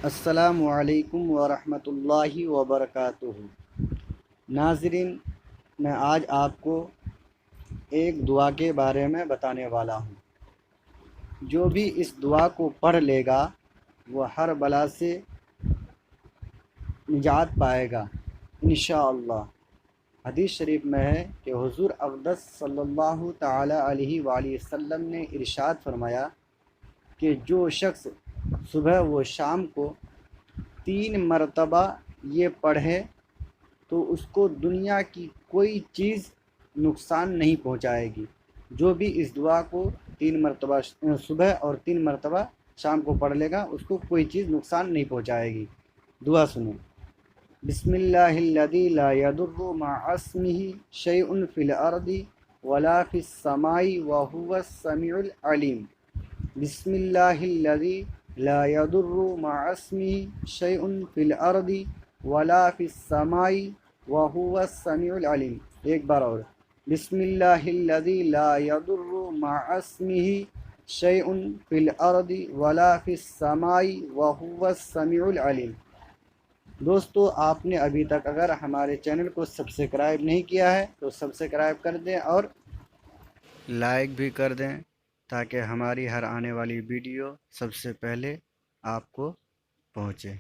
السلام علیکم ورحمۃ اللہ وبرکاتہ۔ ناظرین، میں آج آپ کو ایک دعا کے بارے میں بتانے والا ہوں۔ جو بھی اس دعا کو پڑھ لے گا وہ ہر بلا سے نجات پائے گا انشاءاللہ۔ حدیث شریف میں ہے کہ حضور اقدس صلی اللہ تعالی علیہ وآلہ وسلم نے ارشاد فرمایا کہ جو شخص صبح و شام کو 3 مرتبہ یہ پڑھے تو اس کو دنیا کی کوئی چیز نقصان نہیں پہنچائے گی۔ جو بھی اس دعا کو 3 مرتبہ صبح اور 3 مرتبہ شام کو پڑھ لے گا اس کو کوئی چیز نقصان نہیں پہنچائے گی۔ دعا سنیں۔ بسم اللہ الذی لا یضر مع اسمہ شیء فی الارض ولا فی السماء وهو السمیع العلیم۔ بسم اللہ الذی لا یضر مع اسمہ شیء فی الارض ولا فی السماء وهو السمیع العلیم۔ ایک بار اور، بسم اللہ الذی لا یضر مع اسمہ شیء فی الارض ولا فی السماء وهو السمیع العلیم۔ دوستو، آپ نے ابھی تک اگر ہمارے چینل کو سبسکرائب نہیں کیا ہے تو سبسکرائب کر دیں اور لائک بھی کر دیں تاکہ ہماری ہر آنے والی ویڈیو سب سے پہلے آپ کو پہنچے۔